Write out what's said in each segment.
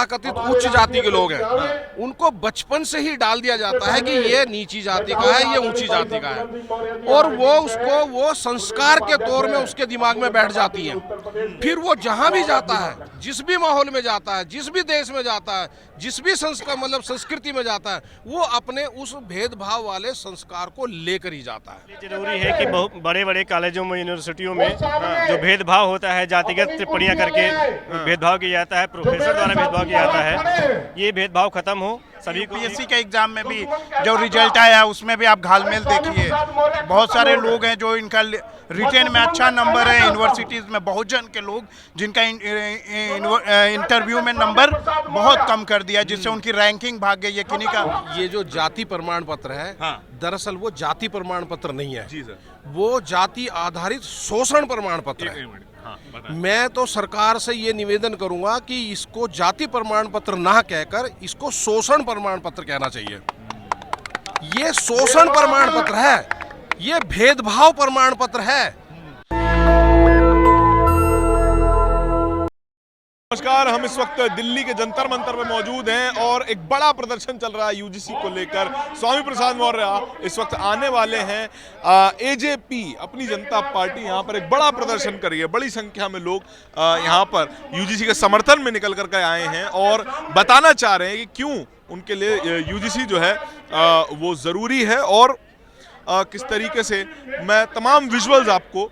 कथित उच्च जाति के लोग हैं, उनको बचपन से ही डाल दिया जाता है कि ये नीची जाति का है, ये ऊंची जाति का है, और वो संस्कार के तौर में उसके दिमाग में बैठ जाती हैं। फिर वो जहां भी जाता है, जिस भी माहौल में जाता है, जिस भी देश में जाता है, जिस भी संस्कृति में जाता है, वो अपने उस भेदभाव वाले संस्कार को लेकर ही जाता है। जरूरी है कि बहुत बड़े बड़े कॉलेजों में, यूनिवर्सिटियों में जो भेदभाव होता है, जातिगत टिप्पणियां करके भेदभाव किया जाता है, प्रोफेसर द्वारा भेदभाव किया जाता है, ये भेदभाव खत्म हो। सभी को यूपीएससी के एग्जाम में भी जो रिजल्ट आया है उसमें भी आप घालमेल देखिए, बहुत सारे लोग हैं जो इनका रिटेन में अच्छा नंबर है, यूनिवर्सिटीज में बहुत जन के लोग जिनका इंटरव्यू में नंबर बहुत कम कर दिया, जिससे उनकी रैंकिंग भाग गई है। किन्हीं का ये जो जाति प्रमाण पत्र है, दरअसल वो जाति प्रमाण पत्र नहीं है जी सर, वो जाति आधारित शोषण प्रमाण पत्र है। मैं तो सरकार से ये निवेदन करूंगा कि इसको जाति प्रमाण पत्र ना कहकर इसको शोषण प्रमाण पत्र कहना चाहिए। ये शोषण प्रमाण पत्र है, ये भेदभाव प्रमाण पत्र है। नमस्कार, हम इस वक्त दिल्ली के जंतर मंतर में मौजूद हैं और एक बड़ा प्रदर्शन चल रहा है यूजीसी को लेकर। स्वामी प्रसाद मौर्य इस वक्त आने वाले हैं। एजेपी अपनी जनता पार्टी यहाँ पर एक बड़ा प्रदर्शन कर रही है। बड़ी संख्या में लोग यहाँ पर यूजीसी के समर्थन में निकल करके आए हैं और बताना चाह रहे हैं कि क्यों उनके लिए यूजीसी जो है वो ज़रूरी है और किस तरीके से। मैं तमाम विजुअल्स आपको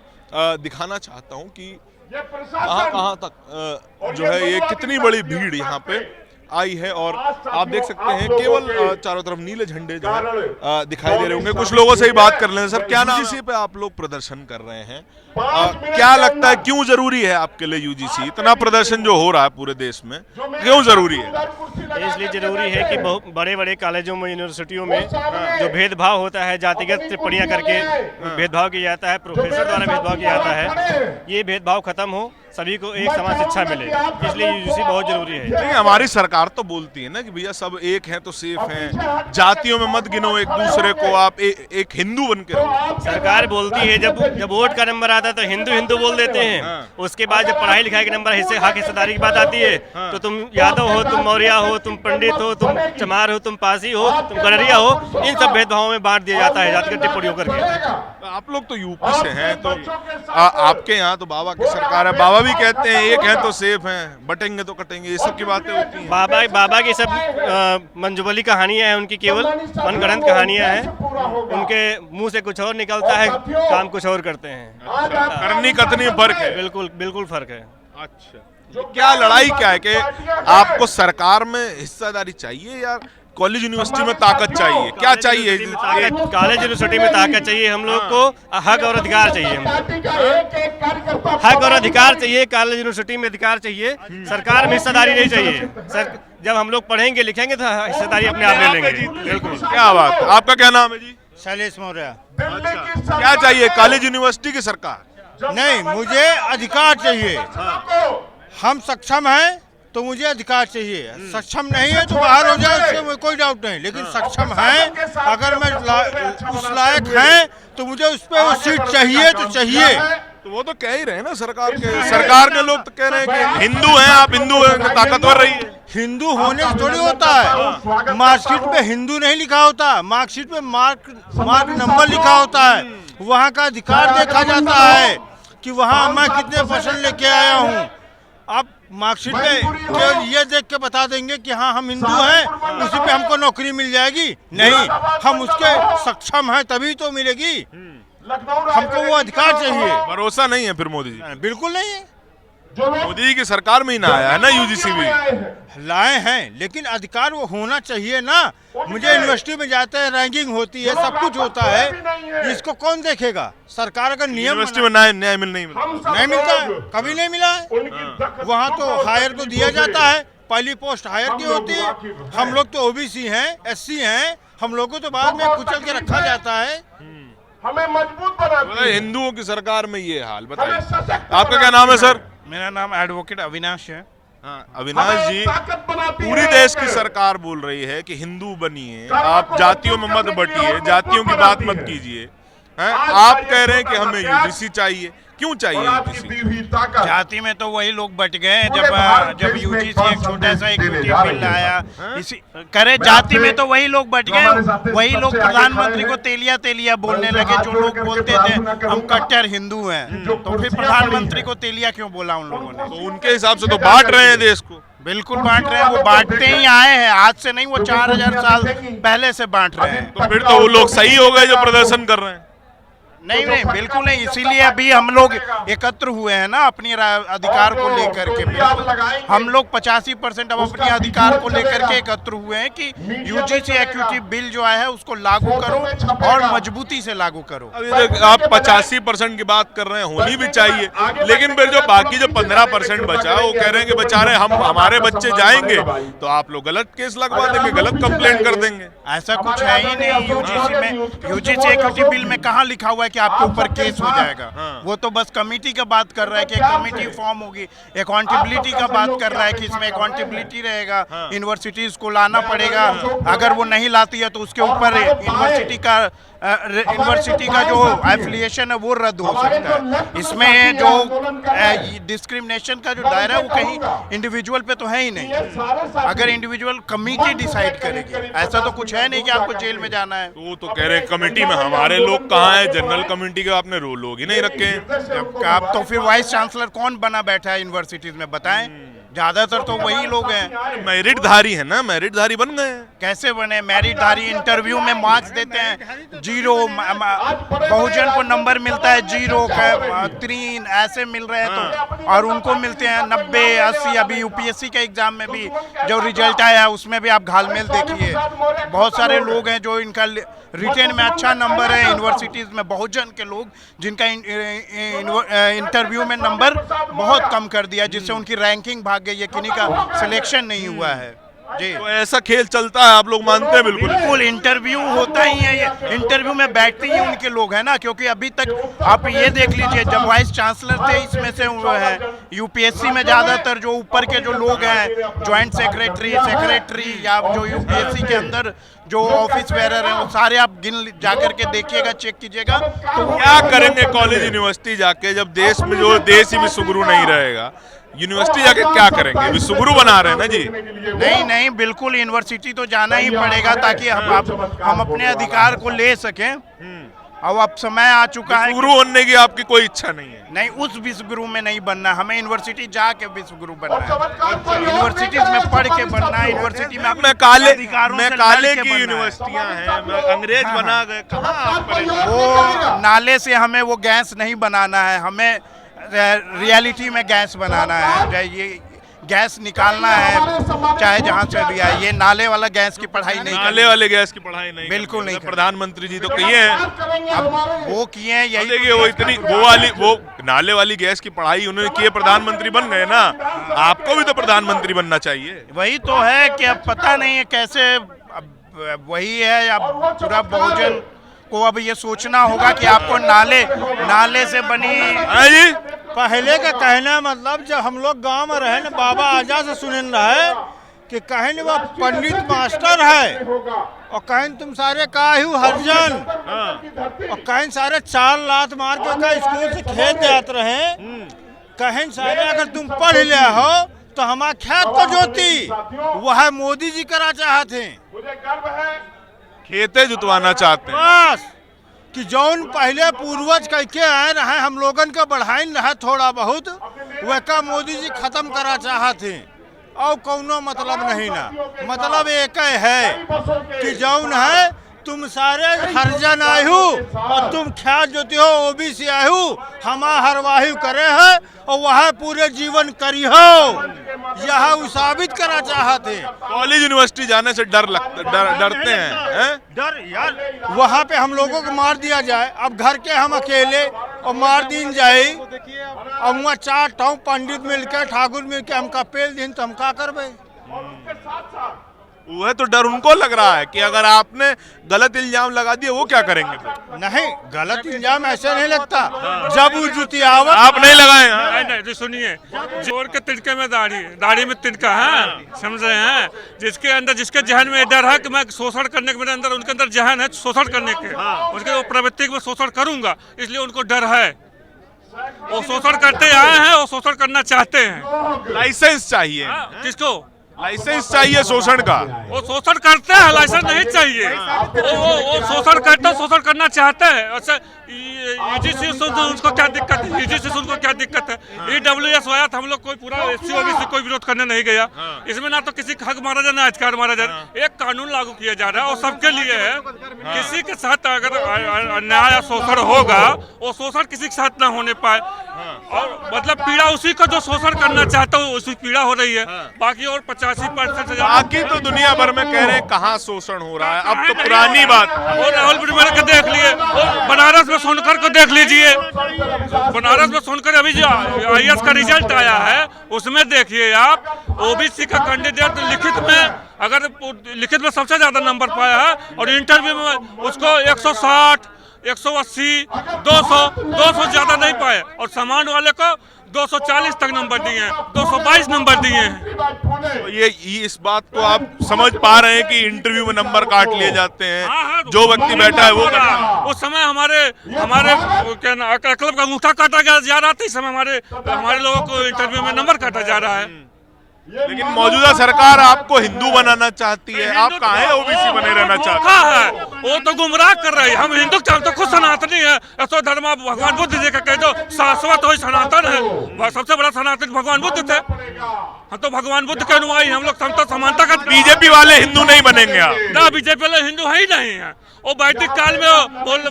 दिखाना चाहता हूँ कि कहाँ तक जो है ये कितनी बड़ी भीड़ यहाँ पे आई है। और आप देख सकते हैं केवल चारों तरफ नीले झंडे जो है दिखाई दे रहे होंगे। कुछ लोगों से ही बात कर लें। सर, क्या नाम? यूजीसी पे आप लोग प्रदर्शन कर रहे हैं, क्या लगता है क्यों जरूरी है आपके लिए यूजीसी? इतना प्रदर्शन जो हो रहा है पूरे देश में, क्यों जरूरी है? इसलिए जरूरी है कि बहुत बड़े बड़े कॉलेजों में, यूनिवर्सिटियों में जो भेदभाव होता है, जातिगत टिप्पणियां करके भेदभाव किया जाता है, प्रोफेसर द्वारा भेदभाव किया जाता है, ये भेदभाव खत्म हो, सभी को एक समान शिक्षा मिले, इसलिए यूजीसी बहुत जरूरी है। नहीं, हमारी सरकार तो बोलती है ना कि भैया सब एक हैं तो सेफ हैं, जातियों में मत गिनो एक दूसरे को, आप एक हिंदू बन के रहो। सरकार बोलती है, जब वोट का नंबर आता है तो हिंदू हिंदू बोल देते हैं। उसके बाद जब पढ़ाई लिखाई का नंबर हक हिस्सेदारी की बात आती है तो तुम यादव हो, तुम मौर्य हो, तुम पंडित हो, तुम चमार हो, तुम पासी हो, तुम गडरिया हो, इन सब भेदभावों में बांट दिया जाता है जातिगत टिप्पणियों करके। आप लोग तो यूपी से हैं, तो आपके यहाँ तो बाबा की सरकार है, बाबा भी कहते हैं एक हैं तो सेफ हैं, बटेंगे तो कटेंगे, ये सब की बातें होती हैं। बाबा की सब मंजूबली कहानियां हैं, उनकी केवल मनगढ़ंत कहानियां हैं, उनके मुंह से कुछ और निकलता है, काम कुछ और करते हैं। अच्छा, करनी कतनी फर्क है। बिल्कुल बिल्कुल फर्क है। अच्छा, क्या लड़ाई क्या है कि आपको सरकार में हिस्सेदारी चाहिए या कॉलेज यूनिवर्सिटी में ताकत चाहिए? क्या चाहिए? कॉलेज यूनिवर्सिटी में ताकत चाहिए, हम लोग को हक और अधिकार चाहिए, हक और अधिकार चाहिए, कॉलेज यूनिवर्सिटी में अधिकार चाहिए, सरकार में हिस्सेदारी नहीं चाहिए। सर, जब हम लोग पढ़ेंगे लिखेंगे तो हिस्सेदारी अपने आप ले लेंगे। बिल्कुल। क्या बात, आपका क्या नाम है जी? शैलेश मौर्य। अच्छा, क्या चाहिए कॉलेज यूनिवर्सिटी की सरकार? नहीं, मुझे अधिकार चाहिए। हम सक्षम हैं तो मुझे अधिकार चाहिए, सक्षम नहीं है तो बाहर हो जाए, उसमें कोई डाउट नहीं, लेकिन सक्षम है, अगर मैं उस लायक है तो मुझे उस पर वो सीट चाहिए तो चाहिए। तो वो तो कह ही रहे हैं ना, सरकार के लोग तो कह रहे हैं कि हिंदू हैं आप, हिंदू हैं तो ताकतवर रही है। हिंदू होने से थोड़ी होता है, मार्कशीट पे हिंदू नहीं लिखा होता, मार्कशीट पे मार्क नंबर लिखा होता है, वहाँ का अधिकार देखा जाता है कि वहाँ मैं कितने % लेके आया हूँ। आप मार्कशीट पे ये देख के बता देंगे कि हाँ हम हिंदू हैं, उसी पे हमको नौकरी मिल जाएगी? नहीं, हम उसके सक्षम हैं तभी तो मिलेगी। हमको वो अधिकार चाहिए। भरोसा नहीं है फिर मोदी जी? बिल्कुल नहीं है। मोदी की सरकार में ही ना आया है ना, यूजीसी भी लाए हैं, लेकिन अधिकार वो होना चाहिए ना। मुझे यूनिवर्सिटी में जाते हैं, रैंकिंग होती है, सब कुछ होता है, इसको कौन देखेगा? सरकार का नियम। यूनिवर्सिटी में न्याय नहीं मिलता है, कभी नहीं मिला है। वहाँ तो हायर तो दिया जाता है, पहली पोस्ट हायर की होती है। हम लोग तो ओबीसी हैं, SC हैं, हम लोग को तो बाद में कुचल के रखा जाता है। हमें मजबूत बना। हिंदुओं की सरकार में ये हाल, बताइए। आपका क्या नाम है सर? मेरा नाम एडवोकेट अविनाश है। हाँ, अविनाश जी, पूरी देश की सरकार बोल रही है कि हिंदू बनिए, आप जातियों में मत बटिए, जातियों की बात मत कीजिए, हैं? आप कह रहे हैं कि हमें यूजीसी चाहिए, क्यों चाहिए यूजीसी? जाति में तो वही लोग बट गए हैं जब यूजीसी एक छोटा सा इक्विटी बिल आया, इसी करे जाति में तो वही लोग बट गए, वही लोग प्रधानमंत्री को तेलिया तेलिया बोलने लगे। जो लोग बोलते थे हम कट्टर हिंदू हैं, तो फिर प्रधानमंत्री को तेलिया क्यों बोला उन लोगों ने? तो उनके हिसाब से तो बांट रहे हैं देश को। बिल्कुल बांट रहे हैं, वो बांटते ही आए हैं, आज से नहीं, वो 4000 साल पहले से बांट रहे हैं। तो फिर तो वो लोग सही हो गए जो प्रदर्शन कर रहे हैं। नहीं नहीं बिल्कुल नहीं, इसीलिए अभी हम लोग एकत्र हुए हैं ना अपनी अधिकार को लेकर के। हम लोग 85% अब अपने अधिकार को लेकर के एकत्र हुए हैं कि यूजीसी इक्विटी बिल जो है उसको लागू करो और मजबूती से लागू करो। अभी आप 85% की बात कर रहे हैं, होनी भी चाहिए, लेकिन फिर जो बाकी जो 15% बचा वो कह रहे हैं कि बेचारे हमारे बच्चे जाएंगे तो आप लोग गलत केस लगवा देंगे, गलत कंप्लेंट कर देंगे। ऐसा कुछ है ही नहीं यूजीसी में। यूजीसी इक्विटी बिल में कहाँ लिखा हुआ है कि आपके ऊपर केस हो जाएगा? वो तो बस कमेटी का बात कर रहा है कि कमेटी फॉर्म होगी, अकाउंटेबिलिटी का बात कर रहा है कि इसमें अकाउंटेबिलिटी रहेगा, यूनिवर्सिटीज को लाना पड़ेगा, अगर वो नहीं लाती है तो उसके ऊपर यूनिवर्सिटी का जो एफिलिएशन है वो रद्द हो सकता है। इसमें जो डिस्क्रिमिनेशन का जो दायरा है वो कहीं इंडिविजुअल पे तो है ही नहीं, अगर इंडिविजुअल कमेटी डिसाइड करेगी। ऐसा तो कुछ है नहीं कि आपको जेल में जाना है। वो तो कह रहे हैं कमेटी में हमारे लोग कहाँ हैं, जनरल कमेटी के आपने लोग ही नहीं रखे हैं। आप तो फिर वाइस चांसलर कौन बना बैठा है यूनिवर्सिटीज में, बताएं? ज्यादातर तो वही लोग हैं। मेरिटधारी है ना, मेरिटधारी बन गए हैं। कैसे बने मेरिटधारी? इंटरव्यू में मार्क्स देते हैं 0, बहुजन को नंबर मिलता है 0 3 ऐसे मिल रहे हैं तो, और उनको मिलते हैं 90 80। अभी यूपीएससी के एग्जाम में भी जो रिजल्ट आया उसमें भी आप घालमेल देखिए। बहुत सारे लोग हैं जो इनका रिटेन में अच्छा नंबर है यूनिवर्सिटीज में, बहुजन के लोग जिनका इंटरव्यू में नंबर बहुत कम कर दिया, जिससे उनकी रैंकिंग भाग गई है, किन्हीं का सिलेक्शन नहीं हुआ है। जी तो ऐसा खेल चलता है, आप लोग मानते हैं? बिल्कुल बिल्कुल, इंटरव्यू होता ही है, ये इंटरव्यू में बैठते ही उनके लोग हैं ना, क्योंकि अभी तक आप ये देख लीजिए जब वाइस चांसलर थे इसमें से हुए हैं यूपीएससी में ज्यादातर जो ऊपर के जो लोग हैं, ज्वाइंट सेक्रेटरी या जो यूपीएससी के अंदर जो ऑफिस बेरर हैं, वो सारे आप गिन जाकर के देखिएगा, चेक कीजिएगा। तो क्या करेंगे कॉलेज यूनिवर्सिटी जाके जब देश में जो देश ही विश्वगुरु नहीं रहेगा? यूनिवर्सिटी जाके क्या करेंगे? विश्वगुरु बना रहे हैं ना जी। नहीं नहीं बिल्कुल, यूनिवर्सिटी तो जाना ही पड़ेगा ताकि हम अपने अधिकार को ले सकें। और अब समय आ चुका है। विश्वगुरु बनने की आपकी कोई इच्छा नहीं है? नहीं, उस विश्वगुरु में नहीं बनना, हमें यूनिवर्सिटी जाके विश्वगुरु बनना है, यूनिवर्सिटीज में पढ़ के बनना है। यूनिवर्सिटी में मैं काले की यूनिवर्सिटियां हैं, अंग्रेज बना गए, कहाँ आप पढ़े? वो नाले से हमें वो गैस नहीं बनाना है, हमें रियलिटी में गैस बनाना है, ये गैस निकालना है चाहे जहाँ से भी आए। ये नाले वाला गैस की पढ़ाई नहीं, नाले वाले गैस की पढ़ाई नहीं, बिल्कुल नहीं। प्रधानमंत्री जी तो किए हैं, अब वो किए हैं, यही देखिए वो इतनी वो नाले वाली गैस की पढ़ाई उन्होंने की, प्रधानमंत्री बन गए ना। आपको भी तो प्रधानमंत्री बनना चाहिए। वही तो है कि अब पता नहीं है कैसे, अब वही है, अब पूरा बहुजन को अब ये सोचना होगा कि आपको नाले से बनी। जी पहले का कहना मतलब जब हम लोग गांव में रहे ना, बाबा आजाद से सुने रहे कि कहीं वो पंडित मास्टर है और कहीं तुम सारे काहू हरिजन, और कहीं सारे 4 लात मार के स्कूल से खेत जाते रहे, कहीं सारे अगर तुम पढ़ ले हो तो हमारा खेत को जोती, वह मोदी जी करा चाहते हैं, खेते जुतवाना चाहते हैं बस कि जौन पहले पूर्वज कह के आए रहे हम लोगन का बढ़ाइन रहा थोड़ा बहुत, वह का मोदी जी खत्म करा चाहते और कौनो मतलब नहीं ना। मतलब एक है कि जौन है तुम सारे हरिजन आयु और तुम ख्याल जोती हो ओबीसी आयु, हमा हरवाही करे है और वह पूरे जीवन करी हो, यह साबित करा चाहते हैं। कॉलेज यूनिवर्सिटी जाने से डरते हैं? डर यार, वहाँ पे हम लोगों को मार दिया जाए, अब घर के हम अकेले और मार दिन जाए, और वहाँ 4 टाउ पंडित मिलकर ठाकुर मिलकर हमका पेल दिन तो हम क्या करबे? वह तो डर उनको लग रहा है कि अगर आपने गलत इल्जाम लगा दिए वो क्या करेंगे फिर? नहीं, गलत इल्जाम ऐसे नहीं लगता, जब वो जुतियावत आप नहीं लगाए? नहीं, सुनिए, जोर के तिनके में दाढ़ी में तिनका है, समझ रहे हैं? जिसके अंदर जिसके जहन में डर है कि मैं शोषण करने के, मेरे अंदर उनके अंदर जहन है शोषण करने के, उनके प्रवृत्ति को शोषण करूंगा, इसलिए उनको डर है। वो शोषण करते आए हैं और शोषण करना चाहते हैं। लाइसेंस चाहिए, किसको लाइसेंस चाहिए शोषण का। वो शोषण करते हैं, लाइसेंस नहीं चाहिए। वो शोषण करते हैं, शोषण करना चाहते हैं। अच्छा यूजीसी से उनको क्या दिक्कत है? यूजीसी से उनको क्या दिक्कत है? EWS आया था, हम लोग कोई पूरा SC OBC कोई विरोध करने नहीं गया। इसमें ना तो किसी का हक मारा जाए ना अधिकार मारा जाए। एक कानून लागू किया जा रहा है और सबके लिए है। किसी के साथ अगर अन्याय या शोषण होगा, वो शोषण किसी के साथ ना होने पाए। और मतलब पीड़ा उसी को जो शोषण करना चाहता है उसी पीड़ा हो रही है। बाकी और 85% बाकी तो दुनिया भर में कह रहे हैं कहाँ शोषण हो रहा है, अब तो पुरानी बात। और राहुल ब्रिजमल को देख लिए, और बनारस में सोनकर को देख लीजिए। बनारस में सोनकर अभी जो IAS का रिजल्ट आया है उसमें देखिए आप, OBC का कैंडिडेट लिखित में, अगर लिखित में सबसे ज्यादा नंबर पाया है और इंटरव्यू में उसको 160, 180, 200 ज्यादा नहीं पाए, और सामान्य वाले को 240 तक नंबर दिए हैं, 222 नंबर दिए हैं। तो ये इस बात को आप समझ पा रहे हैं कि इंटरव्यू में नंबर काट लिए जाते हैं। हाँ, जो व्यक्ति बैठा है वो करता है। उस समय हमारे क्या ना क्लब का अंगूठा काटा जा रहा था, इस समय हमारे लोगों को इंटरव्यू में नंबर काटा जा रहा है। लेकिन मौजूदा सरकार आपको हिंदू बनाना चाहती है, आप काहे OBC बने रहना चाहते हैं? वो तो गुमराह कर रही है। हम हिंदू तो खुद सनातनी है। ऐसो धर्म भगवान बुद्ध जी का कह दो शाश्वत हो सनातन है। सबसे बड़ा सनातन भगवान बुद्ध थे। हम तो भगवान बुद्ध के अनुयायी, हम लोग समता समानता का। बीजेपी वाले हिंदू नहीं बनेंगे आप? ना, बीजेपी वाले हिंदू है ही नहीं है। वो वैदिक काल में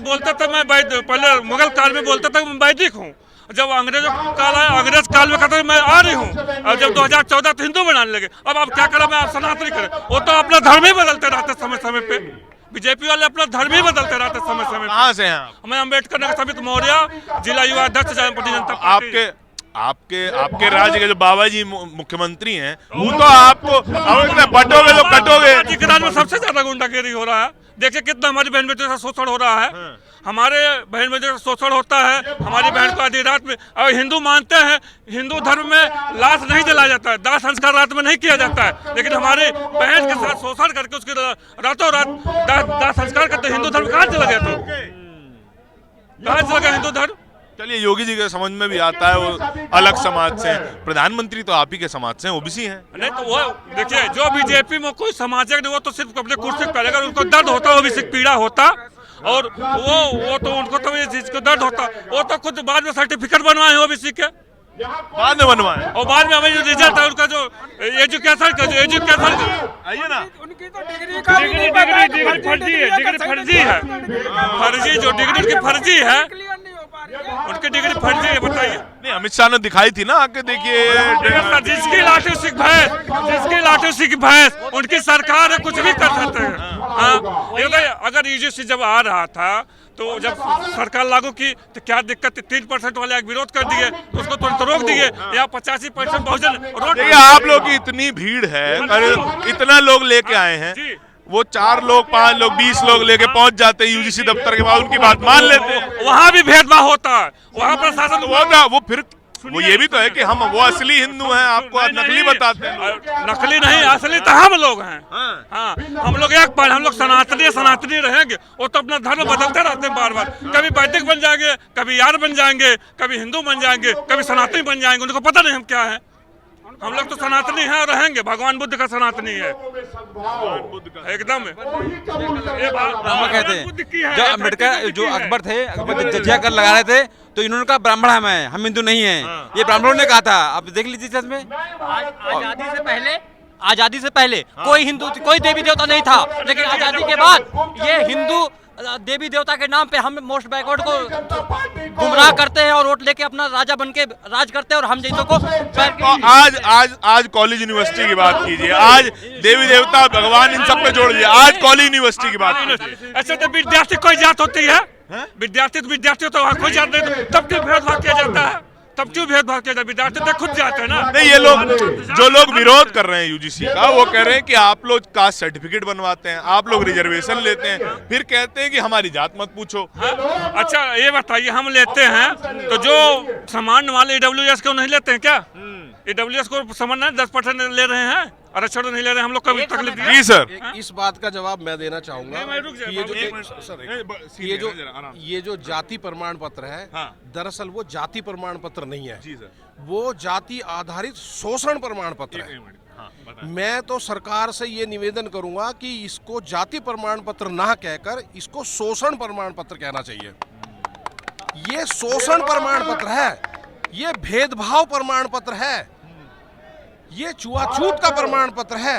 बोलते थे, मैं पहले मुगल काल में बोलता था मैं वैदिक हूँ। जब अंग्रेज काल में कहते मैं आ रही हूँ, और जब 2014 तो हिंदू बनाने लगे। अब आप क्या करें, मैं आप सनातनी करें? वो तो अपना धर्म ही बदलते रहते समय समय पे। बीजेपी वाले अपना धर्म ही बदलते रहते समय समय। कहाँ से हैं आप? मैं अम्बेडकर नगर समिति मौर्य, जिला युवा अध्यक्ष जनता पार्टी। आपके राज्य के जो बाबा जी मुख्यमंत्री हैं, वो तो आपको बटोगे तो कटोगे। के राज्य में सबसे ज्यादा गुंडागिरी हो रहा है। देखिए कितना हमारी बहन बेटियों का शोषण हो रहा है। हमारे बहन बेटियों का शोषण होता है। हमारी बहन को आधी रात में, अगर हिंदू मानते हैं, हिंदू धर्म में लाश नहीं जलाया जाता है, दाह संस्कार रात में नहीं किया जाता है। लेकिन हमारी बहन के साथ शोषण करके उसकी रातों रात दाह संस्कार करते। हिंदू धर्म कहाँ चला गया? तो कहाँ चला गया हिंदू धर्म? चलिए, योगी जी के समझ में भी आता है, वो अलग समाज से हैं। प्रधानमंत्री तो आप ही के समाज से हैं, OBC हैं। नहीं तो वो देखिए, जो बीजेपी में कोई सामाजिक नहीं, वो तो सिर्फ अपने कुर्सी पर, अगर उनको दर्द होता OBC पीड़ा होता, और वो तो उनको तो ये चीज को दर्द होता, वो तो खुद बाद में सर्टिफिकेट बनवाए OBC के, बाद में बनवाए, और बाद में हमें जो रिजल्ट है उनका, जो एजुकेशन आइए ना, डिग्री फर्जी है, फर्जी जो डिग्री की फर्जी है, उनकी डिग्री फर्जी है। बताइए। नहीं, अमित शाह ने दिखाई थी ना, आके देखिए। जिसकी लाठी सीख भैंस, जिसकी लाठी सीख भैंस, उनकी सरकार है, कुछ भी कर सकते हैं। हाँ, अगर UGC जब आ रहा था, तो जब सरकार लागू की तो क्या दिक्कत थी? 3% वाले विरोध कर दिए, तो उसको तुरंत रोक दिए। या 85% बहुजन रोड। आप लोग की इतनी भीड़ है, इतना लोग लेके आए हैं, वो 4 लोग 5 लोग 20 लोग लेके पहुंच जाते हैं UGC दफ्तर के बाद, उनकी बात मान लेते हैं। वहाँ भी भेदभाव होता है, वहाँ प्रशासन वो फिर वो ये भी तो है कि हम वो असली हिंदू हैं, आपको नकली बताते हैं। नकली नहीं, असली तो हम लोग हैं। हाँ, हम लोग एक बार, हम लोग सनातनी रहेंगे। वो तो अपना धर्म बदलते रहते हैं बार बार। कभी वैदिक बन जाएंगे, कभी यार बन जाएंगे, कभी हिंदू बन जाएंगे, कभी सनातनी बन जाएंगे। उनको पता नहीं हम क्या है। हम लोग तो सनातनी हैं और रहेंगे। भगवान बुद्ध का सनातनी है एकदम। कहते हैं जो अम्बेडकर, जो अकबर थे, अकबर जजिया कर लगा रहे थे, तो इन्होंने कहा ब्राह्मण हम हिंदू नहीं हैं। ये ब्राह्मणों ने कहा था। आप देख लीजिए इसमें आजादी से पहले कोई हिंदू, कोई देवी देवता नहीं था। लेकिन आजादी के बाद ये हिंदू देवी देवता के नाम पे हम मोस्ट बैकवर्ड को गुमराह करते हैं और वोट लेके अपना राजा बन के राज करते हैं, और हम जैसों को आज कॉलेज यूनिवर्सिटी की बात कीजिए, आज देवी देवता भगवान इन सब पे जोड़ दिया। आज कॉलेज यूनिवर्सिटी की बात कीजिए। अच्छा, तो विद्यार्थी कोई जात होती है? विद्यार्थी तो कोई जात नहीं, तब क्यों भेदभाव किया जाता है? तब क्यों भेदभाव किया जाता है? विद्यार्थी तो खुद जाते हैं ना। नहीं, ये लोग जो लोग विरोध कर रहे हैं UGC का, वो कह रहे हैं कि आप लोग कास्ट सर्टिफिकेट बनवाते हैं, आप लोग रिजर्वेशन लेते हैं, फिर कहते हैं कि हमारी जात मत पूछो। अच्छा, ये बताइए, हम लेते हैं तो जो सामान्य वाले EWS क्यों नहीं लेते हैं क्या? AWS को समझना 10% ले रहे हैं, आरक्षण नहीं ले रहे हैं, हम लोग कभी तकलीफ दी? जी सर, इस बात का जवाब मैं देना चाहूंगा मैं रुक जाए, कि ये जो जाति प्रमाण पत्र है, दरअसल वो जाति प्रमाण पत्र नहीं है, वो जाति आधारित शोषण प्रमाण पत्र है। मैं तो सरकार से ये निवेदन करूंगा कि इसको जाति प्रमाण पत्र ना कहकर इसको शोषण प्रमाण पत्र कहना चाहिए। ये शोषण प्रमाण पत्र है, ये भेदभाव प्रमाण पत्र है, ये छुआछूत का प्रमाण पत्र है,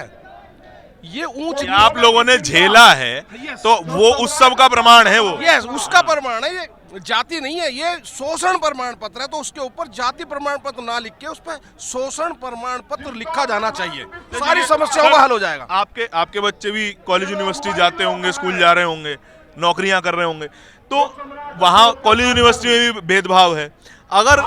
ये ऊंच आप लोगों ने झेला है तो वो उस सब का प्रमाण है, वो यस उसका प्रमाण है, ये जाति नहीं है, ये शोषण प्रमाण पत्र है। तो उसके ऊपर जाति प्रमाण पत्र ना लिख के उस पर शोषण प्रमाण पत्र लिखा जाना चाहिए, सारी समस्याओं का हल हो जाएगा। आपके बच्चे भी कॉलेज यूनिवर्सिटी जाते होंगे, स्कूल जा रहे होंगे, नौकरियां कर रहे होंगे, तो वहाँ कॉलेज यूनिवर्सिटी में भी भेदभाव है। अगर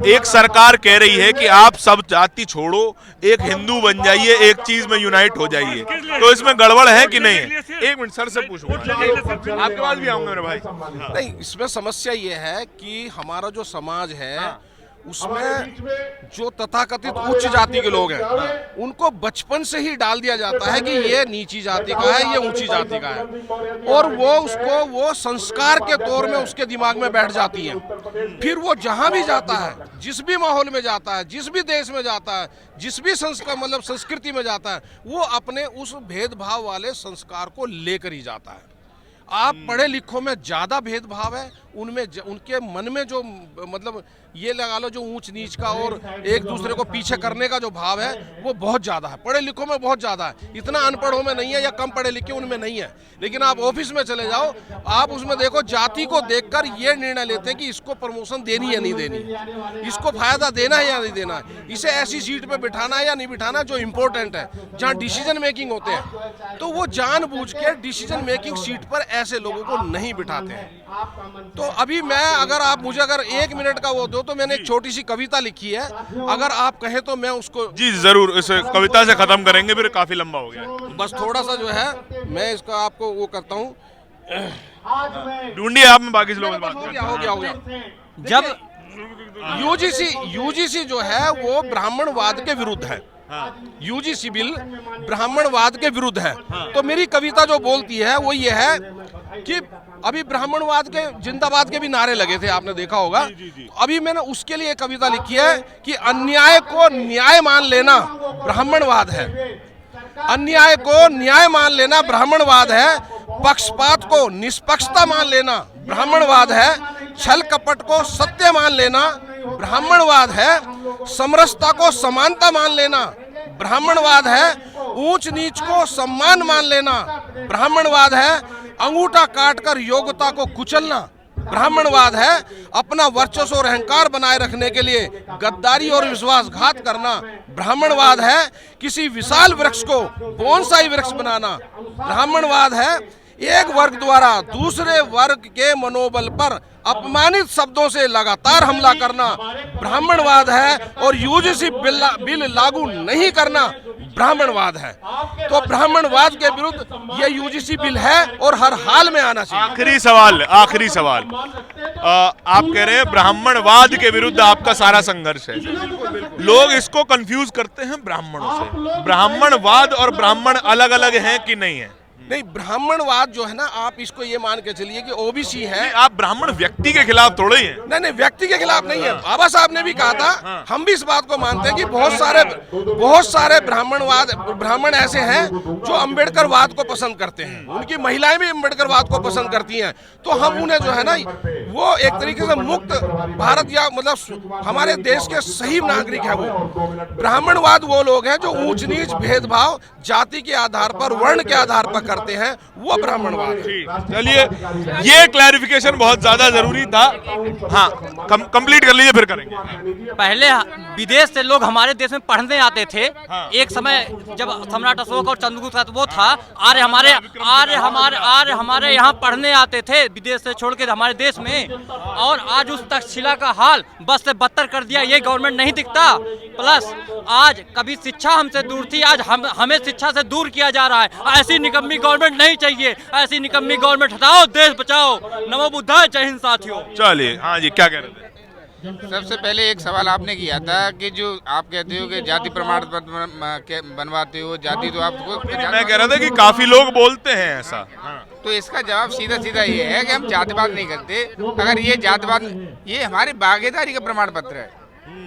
एक सरकार कह रही है कि आप सब जाति छोड़ो, एक हिंदू बन जाइए, एक चीज में यूनाइट हो जाइए, तो इसमें गड़बड़ है कि नहीं है? एक मिनट सर से पूछूंगा, आपके पास भी आऊंगा मेरे भाई। नहीं, इसमें समस्या ये है कि हमारा जो समाज है उसमें जो तथाकथित उच्च जाति के लोग हैं उनको बचपन से ही डाल दिया जाता है कि ये नीची जाति का है, ये ऊंची जाति का है, और वो संस्कार के तौर में उसके दिमाग में बैठ जाती है। फिर वो जहां भी जाता है, जिस भी माहौल में जाता है, जिस भी देश में जाता है, जिस भी संस्कार मतलब संस्कृति में जाता है, वो अपने उस भेदभाव वाले संस्कार को लेकर ही जाता है। आप पढ़े लिखों में ज्यादा भेदभाव है, उनमें उनके मन में जो मतलब ये लगा लो जो ऊंच नीच का और एक दूसरे को पीछे करने का जो भाव है वो बहुत ज्यादा है, पढ़े लिखों में बहुत ज्यादा है। इतना अनपढ़ों में नहीं है या कम पढ़े लिखे उनमें नहीं है, लेकिन आप ऑफिस में चले जाओ, आप उसमें देखो जाति को देखकर ये निर्णय लेते हैं कि इसको प्रमोशन देनी या नहीं देनी, इसको फायदा देना है या नहीं देना है, इसे ऐसी सीट पे बिठाना है या नहीं बिठाना, जो इम्पोर्टेंट है, जहाँ डिसीजन मेकिंग होते हैं, तो वो जानबूझ के डिसीजन मेकिंग सीट पर ऐसे लोगों को नहीं बिठाते हैं। तो अभी मैं अगर 1 मिनट का वो दो तो मैंने एक छोटी सी कविता लिखी है, अगर आप कहें तो मैं उसको जी जरूर इस कविता से खत्म करेंगे, फिर काफी लंबा हो गया, बस थोड़ा सा जो है मैं इसका आपको वो करता हूँ। ढूंढिए आप, में बाकी लोगों से बात हो गया। जब यूजीसी जो है वो ब्राह्मणवाद के विरुद्ध है, यूजीसी बिल ब्राह्मणवाद के विरुद्ध है, तो मेरी कविता जो बोलती है वो ये है कि अभी ब्राह्मणवाद के जिंदाबाद के भी नारे लगे थे, आपने देखा होगा। अभी मैंने उसके लिए कविता लिखी है कि अन्याय को न्याय मान लेना ब्राह्मणवाद है, अन्याय को न्याय मान लेना ब्राह्मणवाद है, पक्षपात को निष्पक्षता मान लेना ब्राह्मणवाद है, छल कपट को सत्य मान लेना ब्राह्मणवाद है, समरसता को समानता मान लेना ब्राह्मणवाद है, ऊंच नीच को सम्मान मान लेना ब्राह्मणवाद है, अंगूठा काटकर योग्यता को कुचलना ब्राह्मणवाद है, अपना वर्चस्व और अहंकार बनाए रखने के लिए गद्दारी और विश्वासघात करना ब्राह्मणवाद है, किसी विशाल वृक्ष को बोनसाई वृक्ष बनाना ब्राह्मणवाद है, एक वर्ग द्वारा दूसरे वर्ग के मनोबल पर अपमानित शब्दों से लगातार हमला करना ब्राह्मणवाद है, और यूजीसी बिल लागू नहीं करना ब्राह्मणवाद है। तो ब्राह्मणवाद के विरुद्ध ये यूजीसी बिल है और हर हाल में आना चाहिए। आखिरी सवाल आप कह रहे हैं ब्राह्मणवाद के विरुद्ध आपका सारा संघर्ष है, लोग इसको कंफ्यूज करते हैं ब्राह्मणों से, ब्राह्मणवाद और ब्राह्मण अलग अलग हैं कि नहीं है? नहीं, ब्राह्मणवाद जो है ना, आप इसको ये मान के चलिए कि ओबीसी है, आप ब्राह्मण व्यक्ति के खिलाफ थोड़े ही हैं। नहीं, व्यक्ति के खिलाफ नहीं है, बाबा साहब ने भी कहा था, हम भी इस बात को मानते हैं कि बहुत सारे ब्राह्मण ऐसे हैं जो अम्बेडकरवाद को पसंद करते हैं, उनकी महिलाएं भी अम्बेडकरवाद को पसंद करती हैं, तो हम उन्हें जो है ना वो एक तरीके से मुक्त भारत या मतलब हमारे देश के सही नागरिक है। वो ब्राह्मणवाद वो लोग हैं जो ऊंच नीच भेदभाव जाति के आधार पर, वर्ण के आधार पर करते हैं, वो ब्राह्मणवाद है। चलिए, ये क्लैरिफिकेशन बहुत ज्यादा जरूरी था। हाँ, कंप्लीट कर लीजिए फिर करेंगे। पहले विदेश से लोग हमारे देश में पढ़ने आते थे, एक समय जब सम्राट अशोक और चंद्रगुप्त का वो था, आर्य हमारे यहाँ पढ़ने आते थे विदेश से छोड़ के हमारे देश में, और आज उस तक्षशिला का हाल बस से बदतर कर दिया, ये गवर्नमेंट नहीं दिखता। प्लस आज कभी शिक्षा हमसे दूर थी, आज हमें शिक्षा से दूर किया जा रहा है। ऐसी निकम्मी गवर्नमेंट नहीं चाहिए, ऐसी निकम्मी गवर्नमेंट हटाओ, देश बचाओ। नमो बुद्धाय, जय हिंद साथियों। चलिए, हाँ जी, क्या कह रहे थे? सबसे पहले एक सवाल आपने किया था कि जो आप कहते हो कि जाति प्रमाण पत्र बनवाते हो, जाति तो आपको मैं कह रहा था कि काफी लोग बोलते हैं ऐसा। तो इसका जवाब सीधा सीधा ये है कि हम जातिवाद नहीं करते। अगर ये जातिवाद, ये हमारी भागीदारी का प्रमाण पत्र है।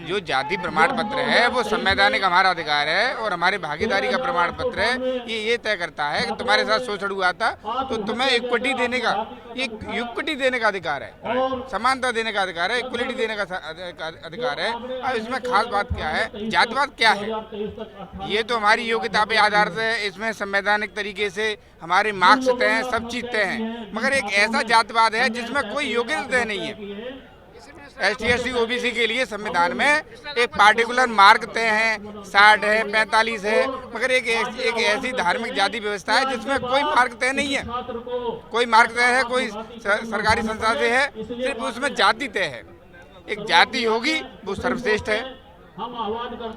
जो जाति प्रमाण पत्र है वो संवैधानिक हमारा अधिकार है और हमारी भागीदारी का प्रमाण पत्र है। ये तय करता है कि तुम्हारे साथ शोषण हुआ था तो तुम्हें इक्विटी देने का, इक्विटी देने का अधिकार है, समानता देने का अधिकार है, इक्वलिटी देने का अधिकार है। अब इसमें खास बात क्या है, जातिवाद क्या है? ये तो हमारी योग्यता पे आधार से, इसमें संवैधानिक तरीके से हमारे मार्क्स तय हैं, सब चीज तय हैं। मगर एक ऐसा जातिवाद है जिसमें कोई योग्यता तय नहीं है। ST SC OBC के लिए संविधान में एक पार्टिकुलर मार्क तय है, 60 है, 45 है। मगर एक ऐसी धार्मिक जाति व्यवस्था है जिसमें कोई मार्क तय नहीं है, कोई मार्क तय है, कोई सरकारी संस्था से है, सिर्फ उसमें जाति तय है। एक जाति होगी वो सर्वश्रेष्ठ है,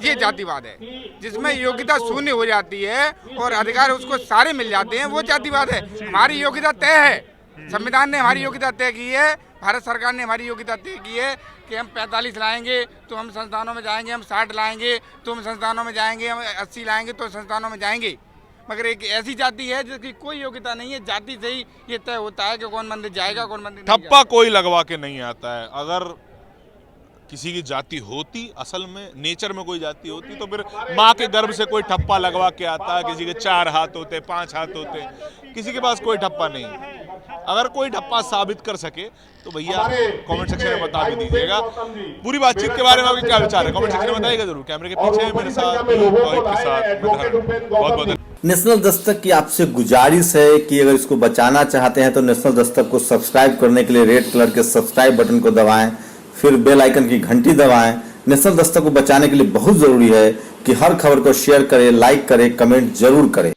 ये जातिवाद है। जिसमें योग्यता शून्य हो जाती है और अधिकार उसको सारे मिल जाते हैं, वो जातिवाद है। हमारी योग्यता तय है, संविधान ने हमारी योग्यता तय की है, भारत सरकार ने हमारी योग्यता तय की है कि हम 45 लाएंगे तो हम संस्थानों में जाएंगे, हम 60 लाएंगे तो हम संस्थानों में जाएंगे, हम 80 लाएंगे तो संस्थानों में जाएंगे। मगर एक ऐसी जाति है जिसकी कोई योग्यता नहीं है, जाति से ही ये तय होता है कि कौन मंदिर जाएगा, कौन मंदिर नहीं ठप्पा कोई लगवा के नहीं आता है। अगर किसी की जाति होती, असल में नेचर में कोई जाति होती, तो फिर माँ के गर्भ से कोई ठप्पा लगवा के आता। किसी के 4 हाथ होते, 5 हाथ होते, किसी के पास कोई ठप्पा नहीं। अगर कोई ठप्पा साबित कर सके तो भैया कमेंट सेक्शन में बता भी दीजिएगा। पूरी बातचीत के बारे में आपके क्या विचार है, कमेंट सेक्शन में बताइएगा जरूर। कैमरे के पीछे मेरे साथ रोहित के साथ बहुत बहुत नेशनल दस्तक की आपसे गुजारिश है कि अगर इसको बचाना चाहते हैं तो नेशनल दस्तक को सब्सक्राइब करने के लिए रेड कलर के सब्सक्राइब बटन को दबाएं, फिर बेल आइकन की घंटी दबाएं। नेशनल दस्तक को बचाने के लिए बहुत जरूरी है कि हर खबर को शेयर करें, लाइक करें, कमेंट जरूर करें।